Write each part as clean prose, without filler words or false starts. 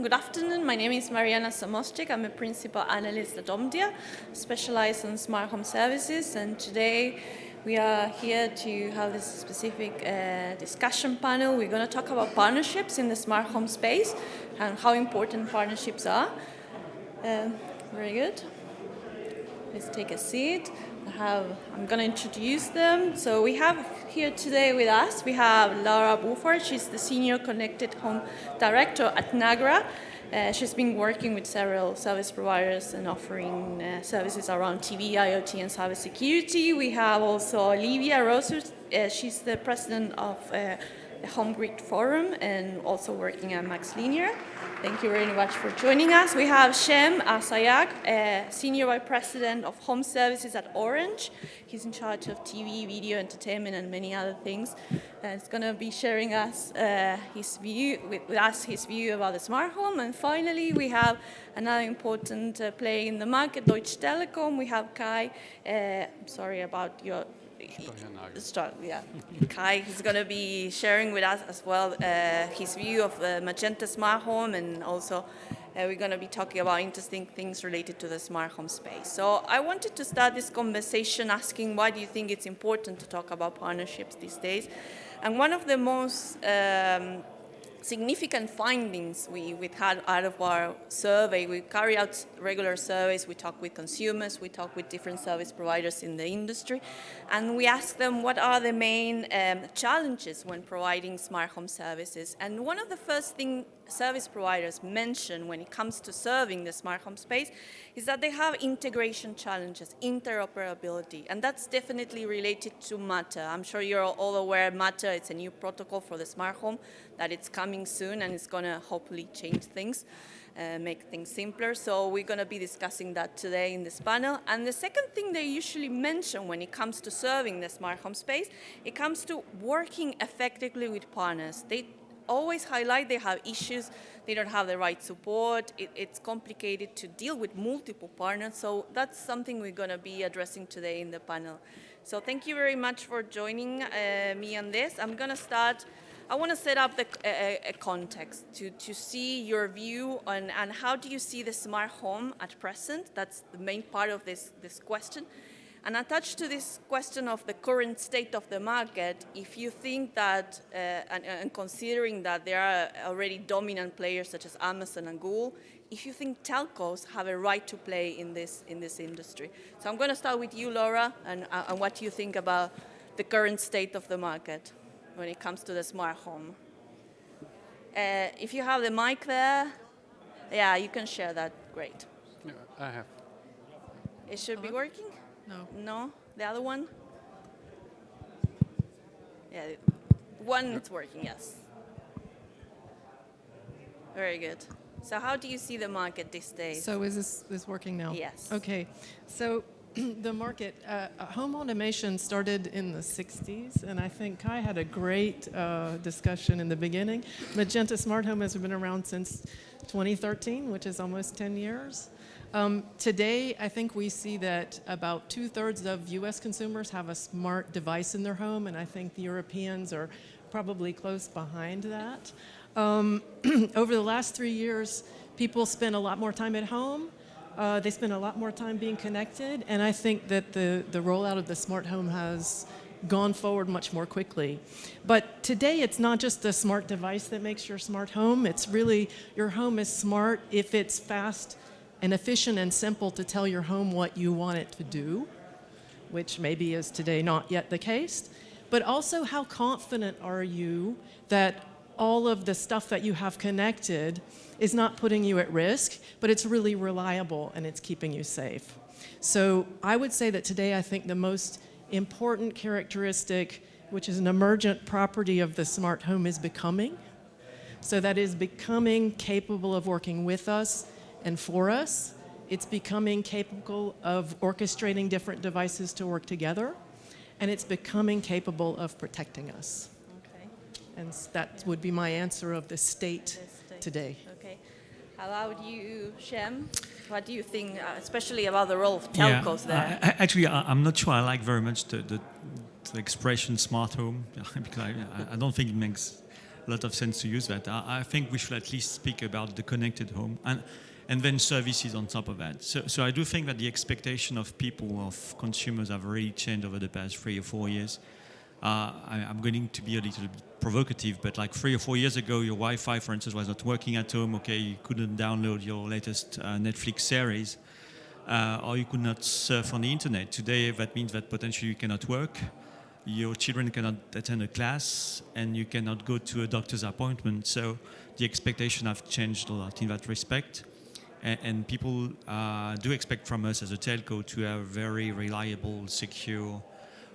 Good afternoon. My name is Mariana Samostic. I'm a principal analyst at Omdia, specialized in smart home services. And today we are here to have this specific discussion panel. We're going to talk about partnerships in the smart home space and how important partnerships are. Very good. Let's take a seat. I'm going to introduce them. So we have here today with us, we have Laura Buford. She's the Senior Connected Home Director at Nagra. She's been working with several service providers and offering services around TV, IoT, and cybersecurity. We have also Livia Rosu. She's the President of the HomeGrid Forum and also working at MaxLinear. Thank you very much for joining us. We have Shem Asayak, Senior Vice President of Home Services at Orange. He's in charge of TV, video, entertainment, and many other things. He's going to be sharing us his view about the smart home. And finally, we have another important player in the market, Deutsche Telekom. We have Kai. Sorry about your. Kai is going to be sharing with us as well his view of Magenta Smart Home, and also we're going to be talking about interesting things related to the smart home space. So I wanted to start this conversation asking, why do you think it's important to talk about partnerships these days? And one of the most significant findings we've had out of our survey, we carry out regular surveys, we talk with consumers, we talk with different service providers in the industry, and we ask them what are the main challenges when providing smart home services. And one of the first things service providers mention when it comes to serving the smart home space is that they have integration challenges, interoperability, and that's definitely related to Matter. I'm sure you're all aware Matter, it's a new protocol for the smart home, that it's coming soon and it's going to hopefully change things, make things simpler. So we're going to be discussing that today in this panel. And the second thing they usually mention when it comes to serving the smart home space, it comes to working effectively with partners. They always highlight they have issues, they don't have the right support, it's complicated to deal with multiple partners, so that's something we're going to be addressing today in the panel. So thank you very much for joining me on this. I want to set up a context to see your view on and how do you see the smart home at present. That's the main part of this question. And attached to this question of the current state of the market, if you think that, and considering that there are already dominant players such as Amazon and Google, if you think telcos have a right to play in this industry. So I'm going to start with you, Laura, and what you think about the current state of the market when it comes to the smart home. If you have the mic there, yeah, you can share that. Great. Yeah, I have. It should be working? No? The other one? Yeah, one it's working, yes. Very good. So how do you see the market these days? So is this working now? Yes. Okay. So the market, home automation started in the 60s, and I think Kai had a great discussion in the beginning. Magenta Smart Home has been around since 2013, which is almost 10 years. Today, I think we see that about 2/3 of U.S. consumers have a smart device in their home, and I think the Europeans are probably close behind that. Over the last 3 years, people spend a lot more time at home. They spend a lot more time being connected, and I think that the rollout of the smart home has gone forward much more quickly. But today, it's not just the smart device that makes your smart home. It's really your home is smart if it's fast and efficient and simple to tell your home what you want it to do, which maybe is today not yet the case. But also, how confident are you that all of the stuff that you have connected is not putting you at risk, but it's really reliable and it's keeping you safe. So I would say that today I think the most important characteristic, which is an emergent property of the smart home, is becoming. So that is becoming capable of working with us and for us. It's becoming capable of orchestrating different devices to work together, and it's becoming capable of protecting us. Okay. And that would be my answer of the state today. Okay. How about you, Shem? What do you think, especially about the role of telcos there? Actually, I'm not sure I like very much the expression smart home, because I don't think it makes a lot of sense to use that. I think we should at least speak about the connected home and then services on top of that. So I do think that the expectation of people, of consumers, have really changed over the past 3 or 4 years. I'm going to be a little bit provocative, but like 3 or 4 years ago, your Wi-Fi, for instance, was not working at home. Okay, you couldn't download your latest Netflix series, or you could not surf on the internet. Today, that means that potentially you cannot work, your children cannot attend a class, and you cannot go to a doctor's appointment. So the expectations have changed a lot in that respect. And people do expect from us as a telco to have very reliable, secure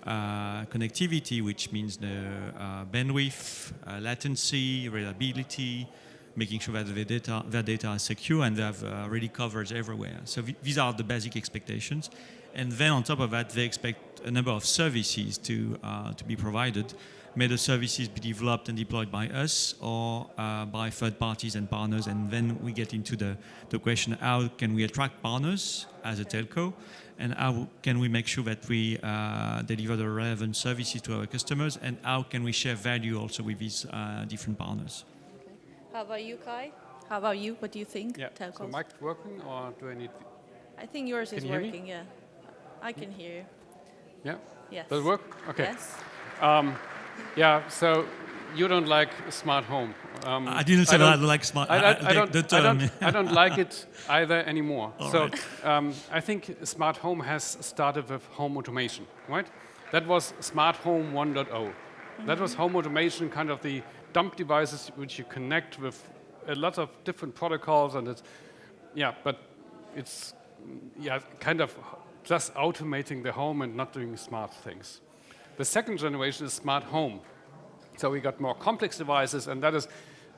connectivity, which means the bandwidth, latency, reliability, making sure that their data is secure and they have really coverage everywhere. So these are the basic expectations. And then on top of that, they expect a number of services to be provided. May the services be developed and deployed by us or by third parties and partners. And then we get into the question, how can we attract partners as a telco? And how can we make sure that we deliver the relevant services to our customers? And how can we share value also with these different partners? Okay. How about you, Kai? How about you? What do you think? Yeah. Telcos? So mic working or do I need? I think yours is Can you hear me? working. Yeah, I can hear you. Yeah. Yes. Does it work? Okay. Yes. Yeah. So you don't like smart home. I didn't say that I don't like smart. I don't like it either anymore. All so right. I think smart home has started with home automation, right? That was smart home 1.0. That was home automation, kind of the dump devices which you connect with a lot of different protocols, and it's kind of just automating the home and not doing smart things. The second generation is smart home. So we got more complex devices, and that is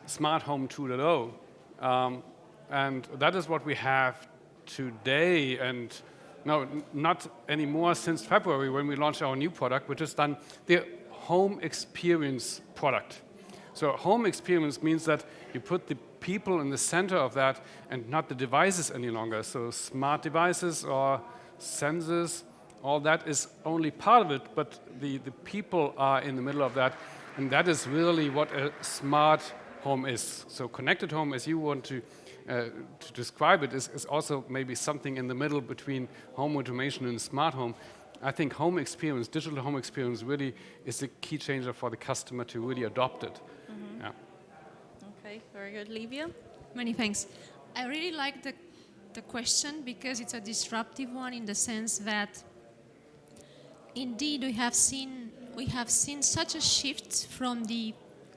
Smart Home 2.0. And that is what we have today, and no, not anymore since February when we launched our new product, which is done the home experience product. So home experience means that you put the people in the center of that and not the devices any longer. So smart devices or sensors, all that is only part of it, but the people are in the middle of that. And that is really what a smart home is. So connected home, as you want to describe it, is also maybe something in the middle between home automation and smart home. I think home experience, digital home experience, really is the key changer for the customer to really adopt it. Mm-hmm. Yeah. Okay, very good. Livia? Many thanks. I really like the question because it's a disruptive one in the sense that indeed we have seen such a shift from the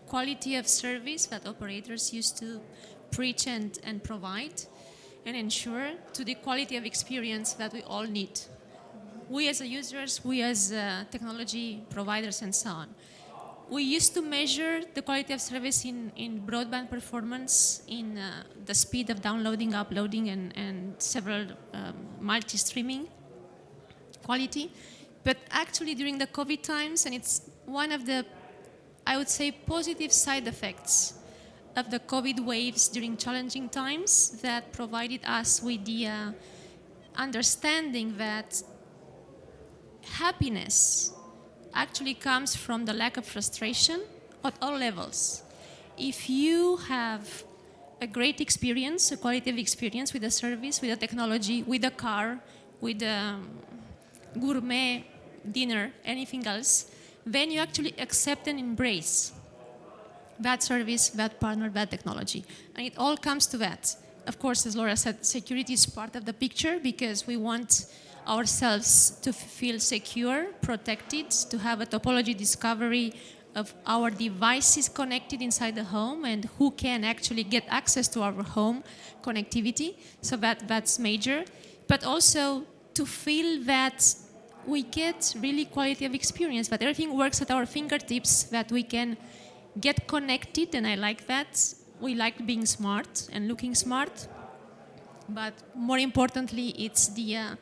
quality of service that operators used to preach and provide and ensure to the quality of experience that we all need. We as users, we as technology providers and so on. We used to measure the quality of service in broadband performance, in the speed of downloading, uploading, and several multi-streaming quality. But actually during the COVID times, and it's one of the, I would say, positive side effects of the COVID waves during challenging times that provided us with the understanding that happiness actually comes from the lack of frustration at all levels. If you have a great experience, a quality of experience with a service, with a technology, with a car, with a gourmet dinner, anything else, then you actually accept and embrace that service, that partner, that technology. And it all comes to that. Of course, as Laura said, security is part of the picture because we want ourselves to feel secure, protected, to have a topology discovery of our devices connected inside the home and who can actually get access to our home connectivity. So that's major. But also to feel that we get really quality of experience, that everything works at our fingertips, that we can get connected, and I like that. We like being smart and looking smart, but more importantly, it's the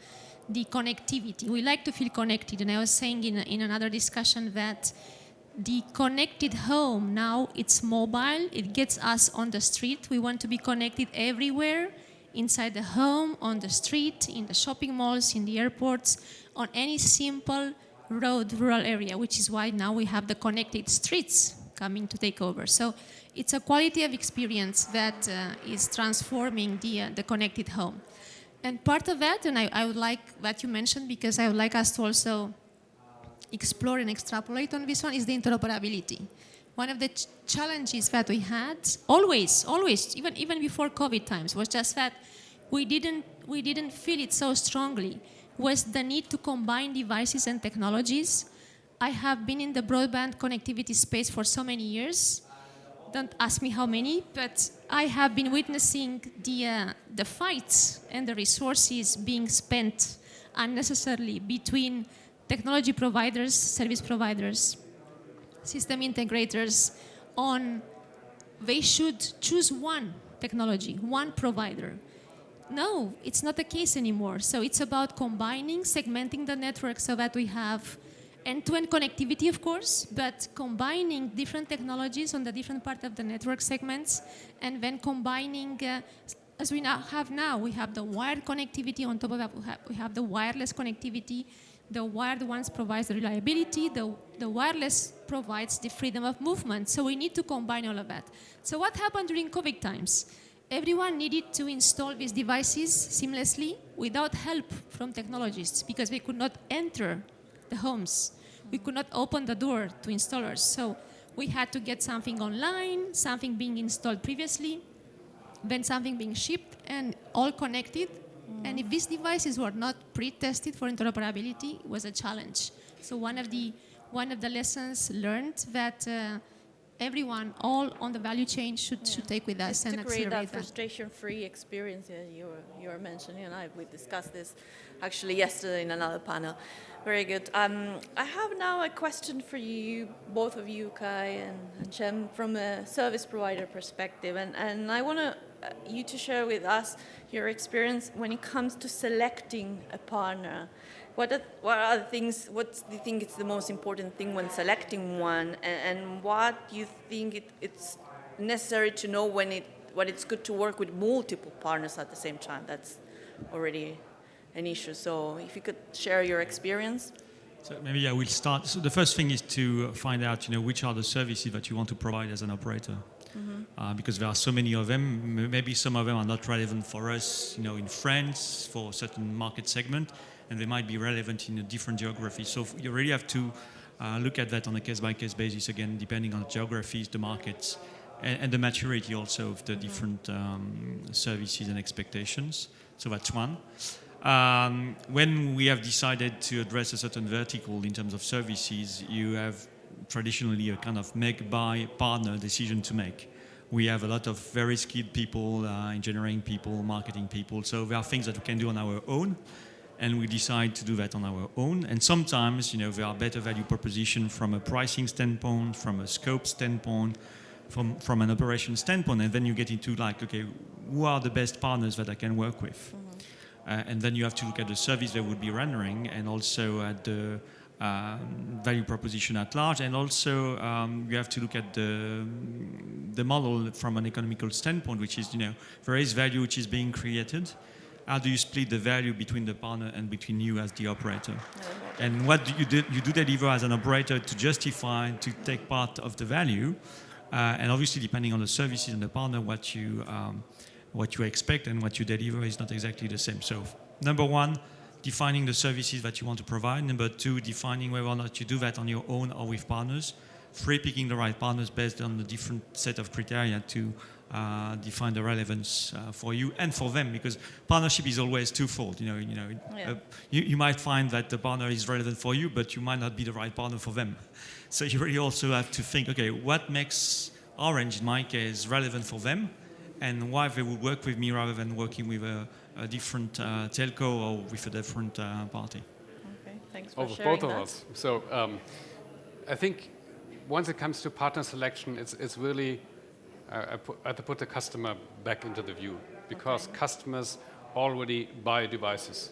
connectivity. We like to feel connected, and I was saying in another discussion that the connected home now, it's mobile, it gets us on the street. We want to be connected everywhere, inside the home, on the street, in the shopping malls, in the airports, on any simple road, rural area, which is why now we have the connected streets coming to take over. So it's a quality of experience that is transforming the connected home. And part of that, and I would like that you mentioned, because I would like us to also explore and extrapolate on this one, is the interoperability. One of the challenges that we had, always, even before COVID times, was just that we didn't feel it so strongly, was the need to combine devices and technologies. I have been in the broadband connectivity space for so many years. Don't ask me how many, but I have been witnessing the fights and the resources being spent unnecessarily between technology providers, service providers, system integrators on they should choose one technology, one provider. No, it's not the case anymore. So it's about combining, segmenting the network so that we have end-to-end connectivity, of course, but combining different technologies on the different part of the network segments, and then combining, as we we have the wired connectivity. On top of that, we have the wireless connectivity. The wired ones provides the reliability. The wireless provides the freedom of movement. So we need to combine all of that. So what happened during COVID times? Everyone needed to install these devices seamlessly without help from technologists, because we could not enter the homes. We could not open the door to installers. So we had to get something online, something being installed previously, then something being shipped and all connected. And if these devices were not pre-tested for interoperability, it was a challenge. So one of the lessons learned that everyone, all on the value chain, should take with us and to create accelerate that frustration-free experience you were mentioning, and we discussed this actually yesterday in another panel. Very good. I have now a question for you, both of you, Kai and Cem, from a service provider perspective, and I want you to share with us your experience when it comes to selecting a partner. What are the things? What do you think is the most important thing when selecting one, and what you think it's necessary to know when it's good to work with multiple partners at the same time? That's already an issue. So if you could share your experience. So maybe I will start. So the first thing is to find out, which are the services that you want to provide as an operator. Because there are so many of them. Maybe some of them are not relevant for us, in France for a certain market segment, and they might be relevant in a different geography. So you really have to look at that on a case-by-case basis, again, depending on the geographies, the markets, and the maturity also of the different services and expectations. So that's one. When we have decided to address a certain vertical in terms of services, you have traditionally a kind of make-buy partner decision to make. We have a lot of very skilled people, engineering people, marketing people, so there are things that we can do on our own, and we decide to do that on our own. And sometimes, there are better value proposition from a pricing standpoint, from a scope standpoint, from an operation standpoint, and then you get into okay, who are the best partners that I can work with? And then you have to look at the service they would be rendering, and also at the value proposition at large, and also you have to look at the model from an economical standpoint, which is, there is value which is being created. How do you split the value between the partner and between you as the operator? And what do you do? You do deliver as an operator to justify, to take part of the value, and obviously depending on the services and the partner, what you expect and what you deliver is not exactly the same. So number one, defining the services that you want to provide. Number two, defining whether or not you do that on your own or with partners. Three, picking the right partners based on the different set of criteria to define the relevance for you and for them, because partnership is always twofold. You might find that the partner is relevant for you, but you might not be the right partner for them. So you really also have to think, okay, what makes Orange, in my case, relevant for them, and why they would work with me rather than working with a different telco or with a different party. Okay, thanks for sharing both of us. So I think once it comes to partner selection, it's really I have to put the customer back into the view, because customers already buy devices.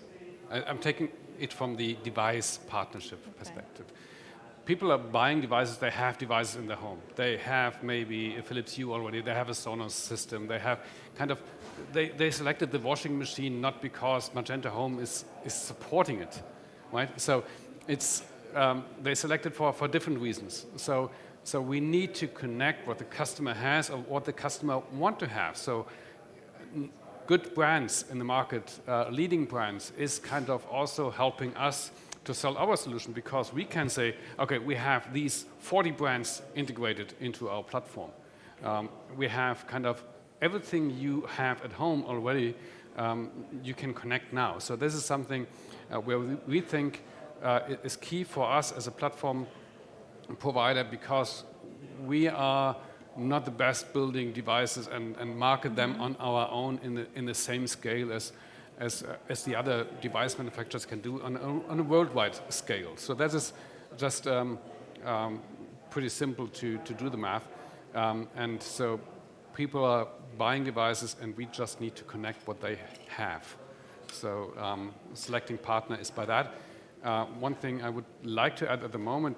I'm taking it from the device partnership perspective. People are buying devices, they have devices in their home. They have maybe a Philips Hue already, they have a Sonos system, they have they selected the washing machine not because Magenta Home is supporting it, right? So it's, they selected for different reasons. So So we need to connect what the customer has or what the customer want to have. So good brands in the market, leading brands, is kind of also helping us to sell our solution, because we can say, okay, we have these 40 brands integrated into our platform. We have kind of everything you have at home already, you can connect now. So this is something where we think is key for us as a platform provider, because we are not the best building devices and market them on our own in the same scale as the other device manufacturers can do on a worldwide scale. So that is just pretty simple to do the math. And so people are buying devices, and we just need to connect what they have. So selecting partner is by that. One thing I would like to add at the moment,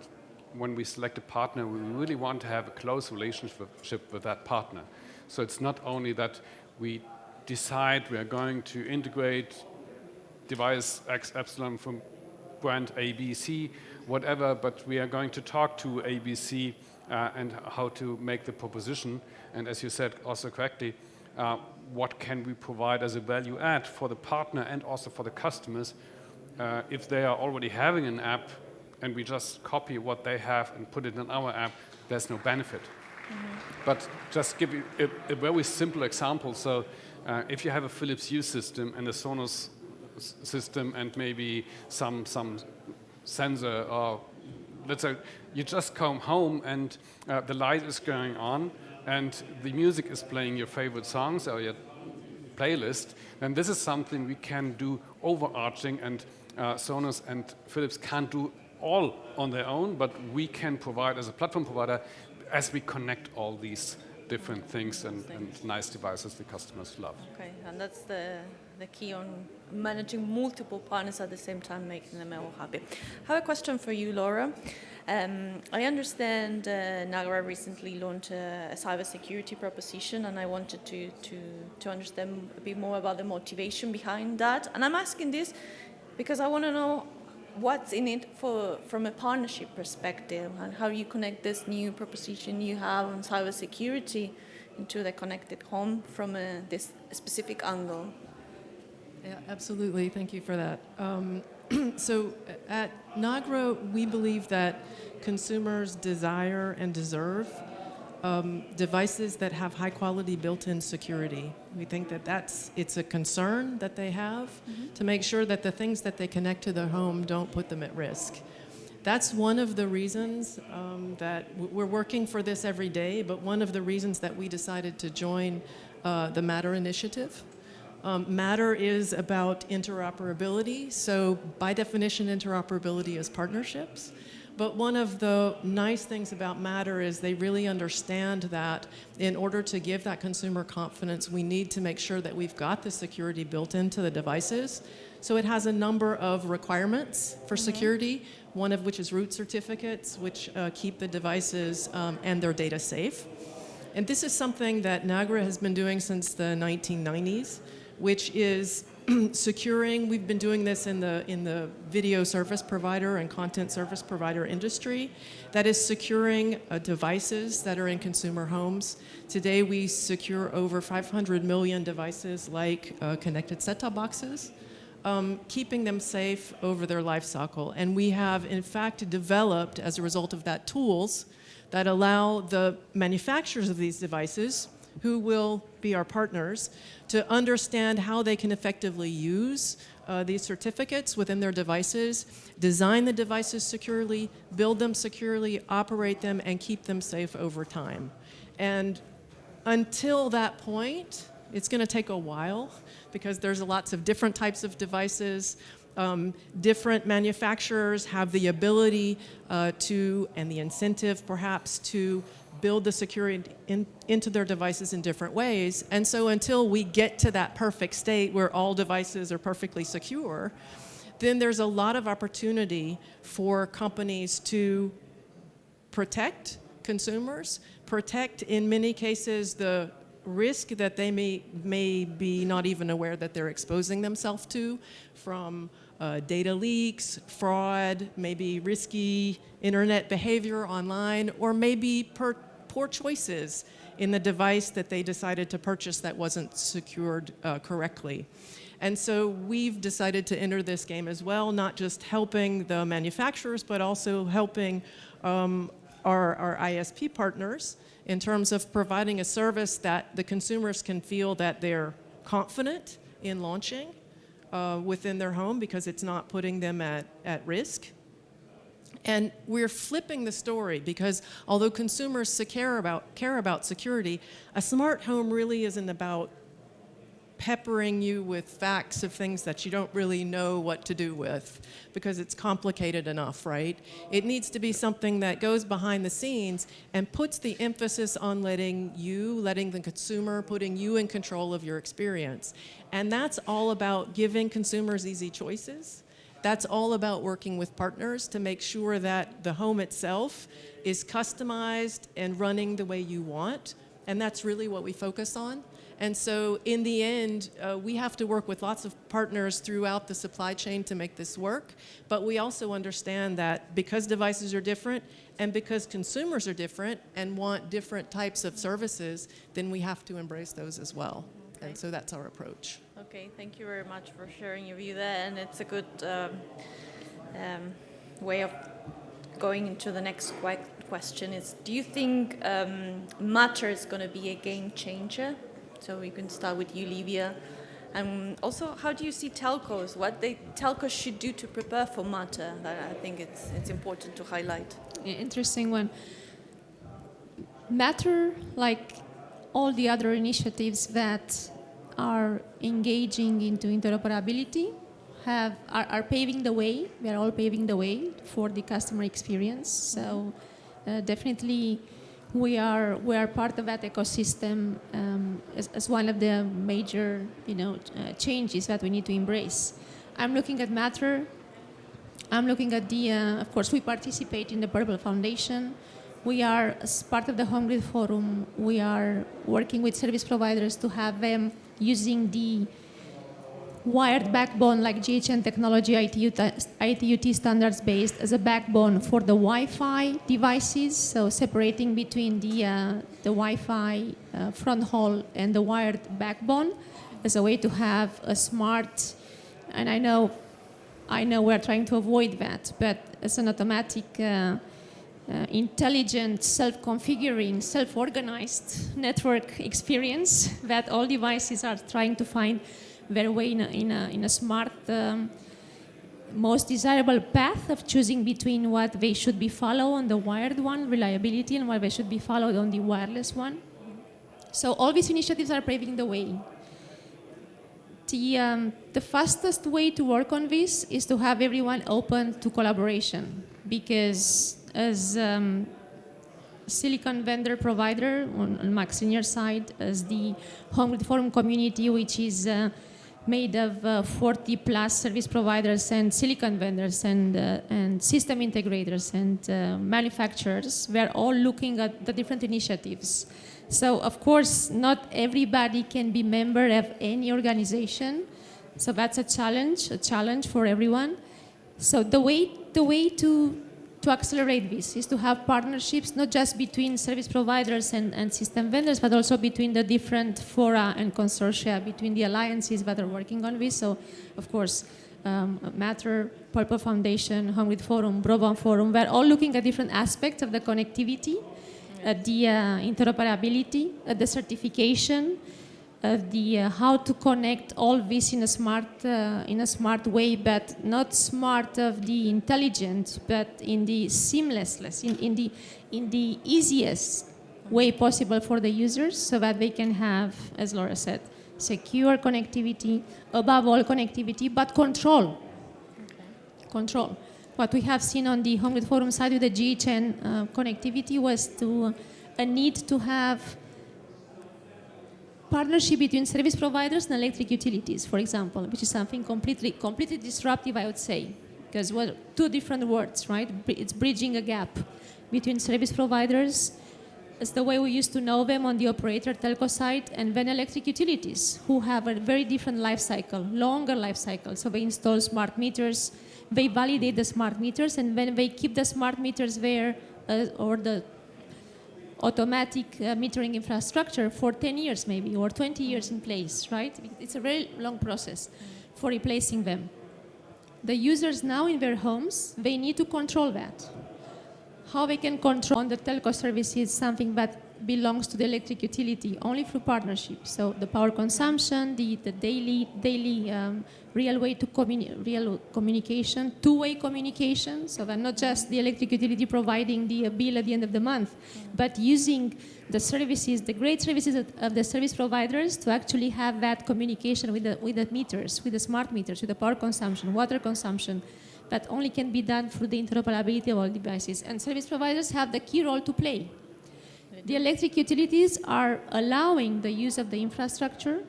when we select a partner, we really want to have a close relationship with that partner. So it's not only that we decide we are going to integrate device X epsilon from brand ABC, whatever, but we are going to talk to ABC and how to make the proposition. And as you said also correctly, what can we provide as a value add for the partner and also for the customers if they are already having an app and we just copy what they have and put it in our app, there's no benefit. But just give you a very simple example. So if you have a Philips Hue system and a Sonos system and maybe some sensor, or let's say you just come home and the light is going on and the music is playing your favorite songs or your playlist, then this is something we can do overarching, and Sonos and Philips can't do all on their own, but we can provide as a platform provider as we connect all these different things and nice devices the customers love. Okay, and that's the key on managing multiple partners at the same time, making them all happy. I have a question for you, Laura. I understand Nagra recently launched a cybersecurity proposition, and I wanted to understand a bit more about the motivation behind that. And I'm asking this because I want to know what's in it from a partnership perspective, and how you connect this new proposition you have on cybersecurity into the connected home from this specific angle. Yeah, absolutely. Thank you for that. So at Nagra, we believe that consumers desire and deserve devices that have high quality built-in security. We think that it's a concern that they have to make sure that the things that they connect to their home don't put them at risk. That's one of the reasons that we're working for this every day, but one of the reasons that we decided to join the Matter initiative. Matter is about interoperability, so by definition interoperability is partnerships. But one of the nice things about Matter is they really understand that in order to give that consumer confidence, we need to make sure that we've got the security built into the devices. So it has a number of requirements for security, one of which is root certificates, which keep the devices and their data safe. And this is something that Nagra has been doing since the 1990s, which is securing. We've been doing this in the video service provider and content service provider industry, that is securing devices that are in consumer homes. Today we secure over 500 million devices like connected set-top boxes, keeping them safe over their life cycle. And we have in fact developed, as a result of that, tools that allow the manufacturers of these devices, who will be our partners, to understand how they can effectively use these certificates within their devices, design the devices securely, build them securely, operate them, and keep them safe over time. And until that point, it's going to take a while, because there's lots of different types of devices. Different manufacturers have the ability to, and the incentive perhaps, to build the security into their devices in different ways. And so until we get to that perfect state where all devices are perfectly secure, then there's a lot of opportunity for companies to protect consumers, protect, in many cases, the risk that they may be not even aware that they're exposing themselves to from data leaks, fraud, maybe risky internet behavior online, or maybe poor choices in the device that they decided to purchase that wasn't secured correctly. And so we've decided to enter this game as well, not just helping the manufacturers, but also helping our ISP partners in terms of providing a service that the consumers can feel that they're confident in launching within their home because it's not putting them at risk. And we're flipping the story because although consumers care about security, a smart home really isn't about peppering you with facts of things that you don't really know what to do with because it's complicated enough, right? It needs to be something that goes behind the scenes and puts the emphasis on letting the consumer, putting you in control of your experience. And that's all about giving consumers easy choices. That's all about working with partners to make sure that the home itself is customized and running the way you want. And that's really what we focus on. And so in the end, we have to work with lots of partners throughout the supply chain to make this work. But we also understand that because devices are different and because consumers are different and want different types of services, then we have to embrace those as well. Okay. And so that's our approach. Okay, thank you very much for sharing your view there. And it's a good way of going into the next question is, do you think Matter is going to be a game changer? So we can start with you, Livia. And also, how do you see telcos? What telcos should do to prepare for Matter? I think it's important to highlight. Interesting one. Matter, like all the other initiatives that are engaging into interoperability, are paving the way. We are all paving the way for the customer experience. So definitely, we are part of that ecosystem as one of the major changes that we need to embrace. I'm looking at Matter. I'm looking at of course, we participate in the Purple Foundation. We are, as part of the HomeGrid Forum, we are working with service providers to have them using the wired backbone like GHN technology, ITU-T standards based as a backbone for the Wi-Fi devices, so separating between the Wi-Fi front haul and the wired backbone as a way to have a smart, and I know we're trying to avoid that, but as an automatic, intelligent, self-configuring, self-organized network experience that all devices are trying to find their way in a smart, most desirable path of choosing between what they should be followed on the wired one, reliability, and what they should be followed on the wireless one. So all these initiatives are paving the way. The fastest way to work on this is to have everyone open to collaboration, because as silicon vendor provider on Max Senior side, as the HomeGrid Forum community, which is made of 40 plus service providers and silicon vendors and system integrators and manufacturers, we are all looking at the different initiatives. So of course, not everybody can be member of any organization. So that's a challenge for everyone. So the way to accelerate this is to have partnerships, not just between service providers and system vendors, but also between the different fora and consortia, between the alliances that are working on this. So, of course, Matter, Purple Foundation, HomeGrid Forum, Broadband Forum, we're all looking at different aspects of the connectivity, at the interoperability, at the certification, how to connect all this in a smart way, but not smart of the intelligent, but in the seamlessness, in the easiest way possible for the users, so that they can have, as Laura said, secure connectivity, above all connectivity, but control. Okay. Control. What we have seen on the HomeGrid Forum side with the GHN connectivity was a need to have partnership between service providers and electric utilities, for example, which is something completely disruptive, I would say, because we're two different words, right? It's bridging a gap between service providers as the way we used to know them on the operator telco side, and then electric utilities, who have a very different life cycle, longer life cycle. So they install smart meters, they validate the smart meters, and then they keep the smart meters there or the automatic metering infrastructure for 10 years maybe, or 20 years in place, right? It's a very long process for replacing them. The users now in their homes, they need to control that. How they can control the telco services something that belongs to the electric utility only through partnership. So the power consumption, the daily real way to real communication, two-way communication, so that not just the electric utility providing the bill at the end of the month, but using the services, the great services of the service providers to actually have that communication with the meters, with the smart meters, with the power consumption, water consumption, that only can be done through the interoperability of all devices. And service providers have the key role to play. The electric utilities are allowing the use of the infrastructure,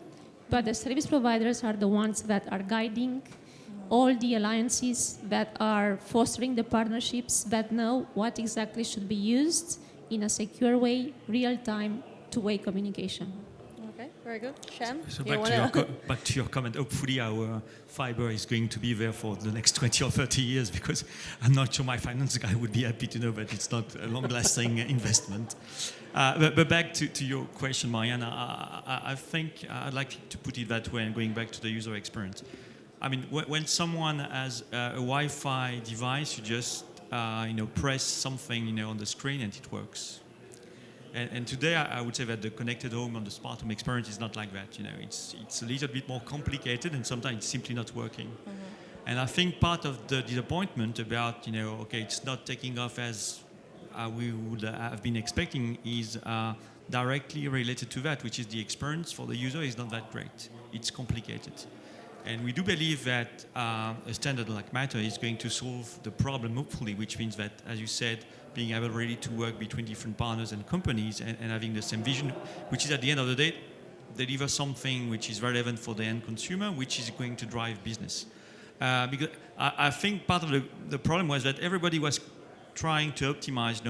but the service providers are the ones that are guiding all the alliances, that are fostering the partnerships, that know what exactly should be used in a secure way, real-time, two-way communication. Okay, very good. Shem? So you back to your comment, hopefully our fiber is going to be there for the next 20 or 30 years, because I'm not sure my finance guy would be happy to know that it's not a long-lasting investment. But back to your question, Marianne, I think I'd like to put it that way, and going back to the user experience. I mean, when someone has a Wi-Fi device, you just press something on the screen and it works. And today, I would say that the connected home and the smart home experience is not like that. It's a little bit more complicated, and sometimes it's simply not working. Mm-hmm. And I think part of the disappointment about, okay, it's not taking off as we would have been expecting is directly related to that, which is the experience for the user is not that great. It's complicated. And we do believe that a standard like Matter is going to solve the problem, hopefully, which means that, as you said, being able really to work between different partners and companies and having the same vision, which is at the end of the day, deliver something which is relevant for the end consumer, which is going to drive business. Because I think part of the problem was that everybody was trying to optimize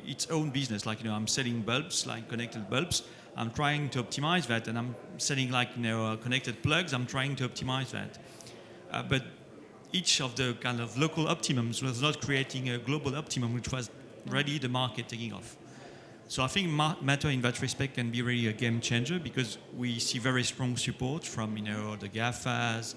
its own business. Like, I'm selling bulbs, like connected bulbs. I'm trying to optimize that, and I'm selling connected plugs. I'm trying to optimize that. But each of the kind of local optimums was not creating a global optimum, which was really the market taking off. So I think Matter in that respect can be really a game changer, because we see very strong support from the GAFAs,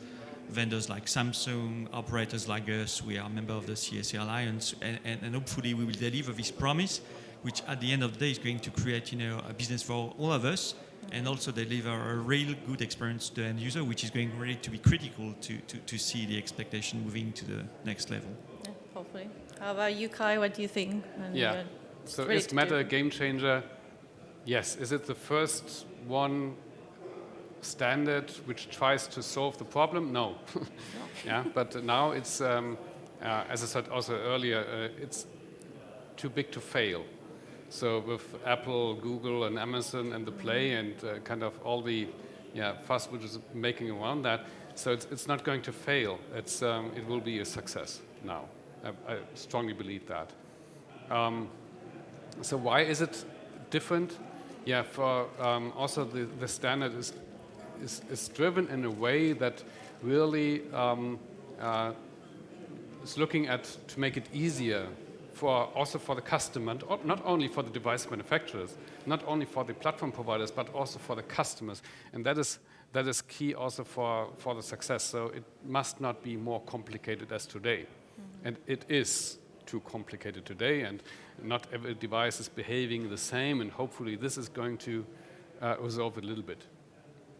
vendors like Samsung, operators like us. We are a member of the CSA Alliance, and hopefully we will deliver this promise, which at the end of the day is going to create a business for all of us, and also deliver a real good experience to the end user, which is going really to be critical to see the expectation moving to the next level. Yeah, hopefully. How about you, Kai? What do you think? Yeah. So is Matter a game changer? Yes. Is it the first one standard which tries to solve the problem? No. Yeah. But now it's, as I said also earlier, it's too big to fail. So with Apple, Google, and Amazon, and the Play, and kind of all the fuss which is making around that, so it's not going to fail. It will be a success now. I strongly believe that. So why is it different? Yeah, for also the standard is driven in a way that really is looking at to make it easier also for the customer, not only for the device manufacturers, not only for the platform providers, but also for the customers. And that is key also for the success. So it must not be more complicated as today. Mm-hmm. And it is too complicated today, and not every device is behaving the same, and hopefully this is going to resolve it a little bit.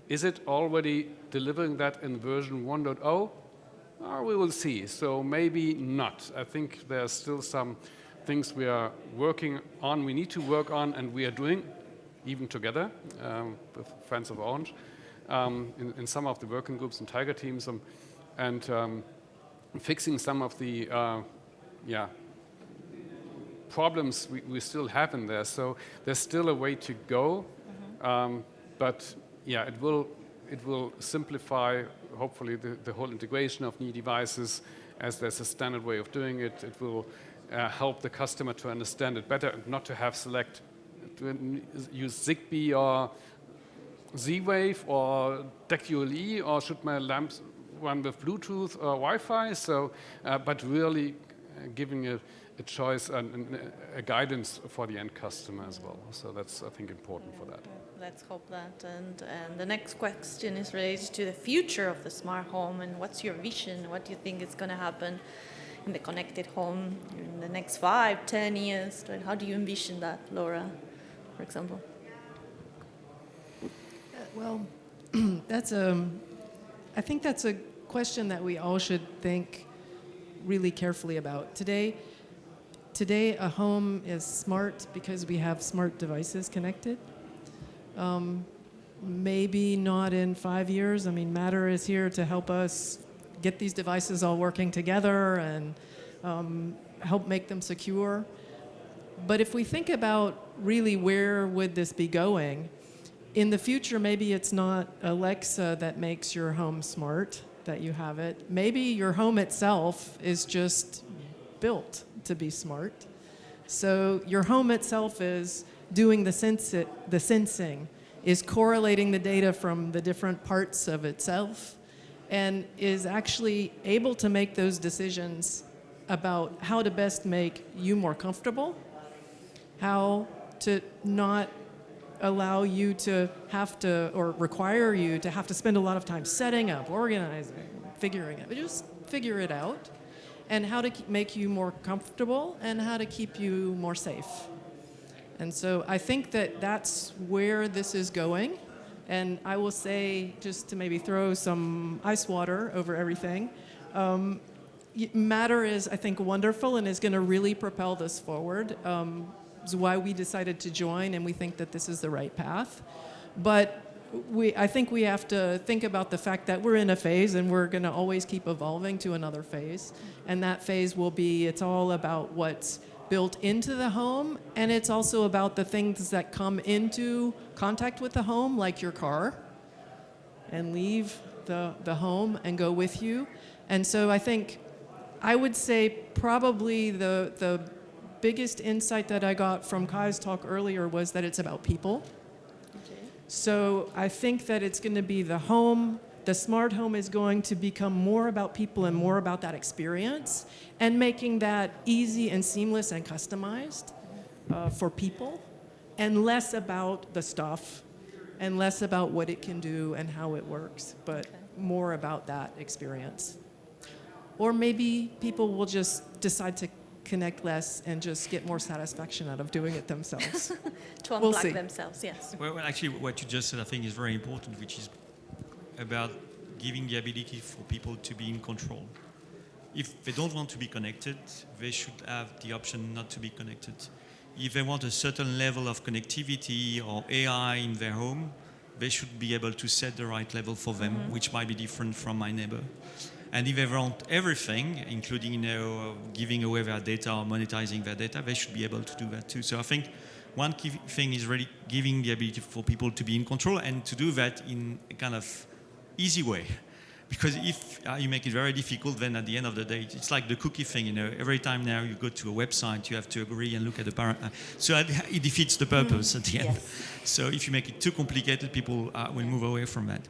Is it already delivering that in version 1.0? We will see. So maybe not. I think there are still some things we are working on, we need to work on, and we are doing, even together with Friends of Orange, in some of the working groups and Tiger teams, and fixing some of the problems we still have in there. So there's still a way to go, but yeah, it will simplify, hopefully, the whole integration of new devices, as there's a standard way of doing it. It will help the customer to understand it better and not to have use Zigbee or Z-Wave or DEC-ULE, or should my lamps run with Bluetooth or Wi-Fi? So, but really giving a choice and a guidance for the end customer as well. So that's, I think, important for that. Let's hope that. And the next question is related to the future of the smart home, and what's your vision? What do you think is going to happen in the connected home in the next 5, 10 years? How do you envision that, Laura, for example? Well, I think that's a question that we all should think really carefully about. Today, a home is smart because we have smart devices connected. Maybe not in 5 years. I mean, Matter is here to help us get these devices all working together and help make them secure. But if we think about really where would this be going, in the future, maybe it's not Alexa that makes your home smart, that you have it. Maybe your home itself is just built to be smart. So your home itself is doing the sensing, is correlating the data from the different parts of itself, and is actually able to make those decisions about how to best make you more comfortable, how to not allow you to have to, or require you to have to spend a lot of time setting up, organizing, figuring it. But just figure it out, and how to make you more comfortable and how to keep you more safe. And so I think that that's where this is going. And I will say, just to maybe throw some ice water over everything, Matter is, I think, wonderful and is going to really propel this forward. Is why we decided to join, and we think that this is the right path. But I think we have to think about the fact that we're in a phase, and we're going to always keep evolving to another phase. And that phase will be, it's all about what's built into the home, and it's also about the things that come into contact with the home, like your car, and leave the home and go with you. And so I would say probably the biggest insight that I got from Kai's talk earlier was that it's about people. Okay. So I think that it's going to be the smart home is going to become more about people and more about that experience, and making that easy and seamless and customized for people, and less about the stuff, and less about what it can do and how it works, but more about that experience. Or maybe people will just decide to connect less and just get more satisfaction out of doing it themselves. To unplug themselves, yes. Well, actually, what you just said, I think, is very important, which is about giving the ability for people to be in control. If they don't want to be connected, they should have the option not to be connected. If they want a certain level of connectivity or AI in their home, they should be able to set the right level for them, which might be different from my neighbor. And if they want everything, including giving away their data or monetizing their data, they should be able to do that too. So I think one key thing is really giving the ability for people to be in control, and to do that in a kind of easy way. Because if you make it very difficult, then at the end of the day, it's like the cookie thing. Every time now you go to a website, you have to agree and look at the so it defeats the purpose at the end. Yes. So if you make it too complicated, people will move away from that.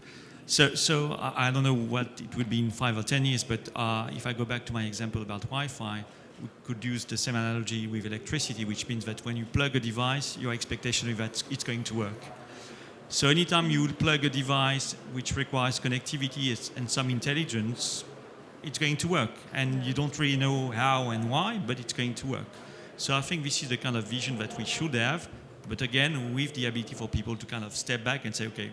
So I don't know what it would be in 5 or 10 years, but if I go back to my example about Wi-Fi, we could use the same analogy with electricity, which means that when you plug a device, your expectation is that it's going to work. So anytime you plug a device which requires connectivity and some intelligence, it's going to work. And you don't really know how and why, but it's going to work. So I think this is the kind of vision that we should have, but again, with the ability for people to kind of step back and say, okay,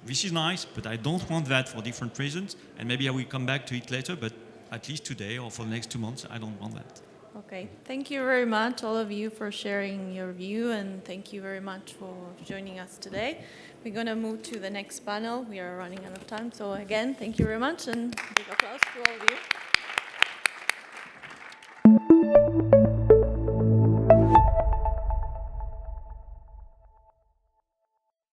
this is nice, but I don't want that for different reasons, and maybe I will come back to it later, but at least today or for the next 2 months, I don't want that. Okay, thank you very much, all of you, for sharing your view, and thank you very much for joining us today. We're going to move to the next panel. We are running out of time, so again, thank you very much, and big applause to all of you.